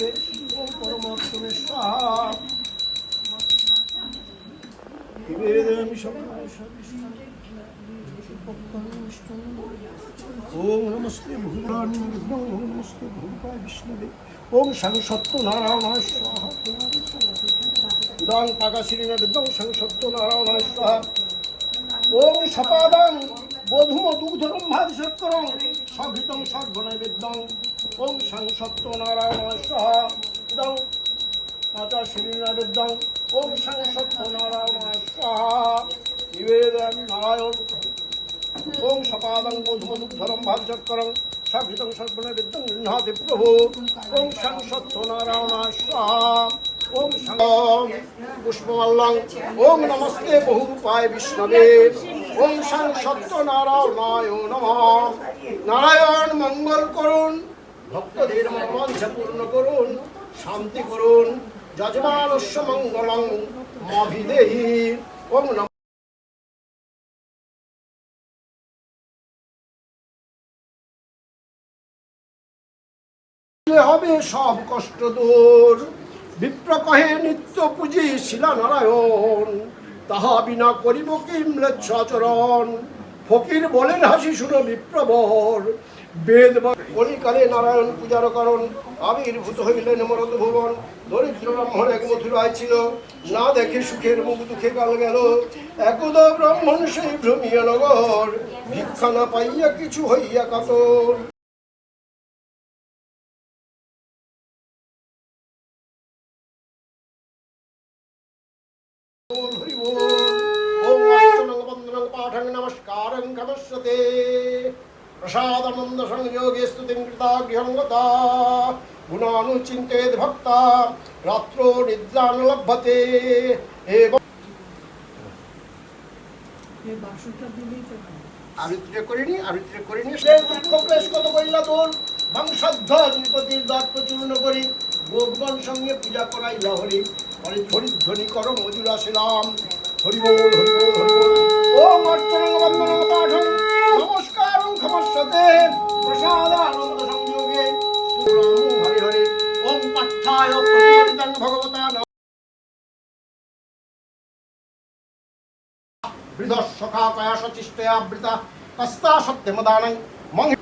বিষ্ণবে ওম পরমাত্মনে স্বাহা নিবেদয়ামি ওম নমস্তে ভূতানি ওম নমস্তে ভূতায় বিষ্ণবে ওম সংসত্ত নারায়ণায় স্বাহা উদাং পাকাশিরিণা বিদ্যং সংসত্ত নারায়ণায় স্বাহা ওম সপাদং বধূম দুগ্ধরম ভাগসৎকরং সঘৃতং সর্বনৈবেদ্যং ওম সংসত্ত নারায়ণায় স্বাহা উদাং পাকাশিরিণা বিদ্যং ওম সংসত্ত নারায়ণায় স্বাহা নিবেদয়ামি নারায়ণ ওম সপাদং বধূম দুগ্ধরম ভাগসৎকরং সঘৃতং সর্বনৈবেদ্যং গৃহ্ণাতি প্রভু ওম সংসত্ত নারায়ণায় স্বাহা ওম পুষ্পমাল্যং ওম নমস্তে বহুরূপায় বিষ্ণবে ওম সত্য নারায়ণায় নমঃ নারায়ণ মঙ্গল করুন ভক্তদের মনোবাঞ্ছা পূর্ণ করুন শান্তি করুন যজমানস্য মঙ্গলং মভিদেহি ওম হবে সব কষ্ট দূর বিপ্র কহে নিত্য পুজি শিলা নারায়ণ তাহা বিনা করিব কি ম্লেচ্ছাচরণ ফকির বলেন হাসি শুনো বিপ্রবর বেদ কলিকালে নারায়ণ পূজার করণ আবির্ভূত হইলেন মরদ ভুবন দরিদ্র ব্রাহ্মণ এক মথুরায় ছিল না দেখে সুখের মুখ দুঃখে কাল গেল একদা ব্রাহ্মণ সেই ভ্রমিয়া নগর ভিক্ষা না পাইয়া কিছু হইয়া কাতর नमस्कारं गमस्यते प्रसादानंद संयोगे स्तुतिं कृता गृहंगता गुणानुचिन्तयेद् भक्ता रात्रो निद्रा न लभते एवं আবৃত্তি করিনি দুঃখ ক্লেশ কত করিলা তোর বংশধ্ব নৃপতির দত্ত চূর্ণ করি ভগবান সঙ্গে পূজা করাইলা হরি হরিধ্বনি কর মধুরা শিলাম হরি বল হরি বল হরি বল ওম অর্চনং বন্দনং পাঠং নমস্কারং খমস্যতে প্রসাদানন্দ সংযোগে সুরামু হরি হরি ওম পাঠ্যায় প্রতিপদিতং ভগবতা বৃদ্ধ সখা কয়া সচিষ্টয়া বৃতা কস্তা সত্যমদানং মঙ্গ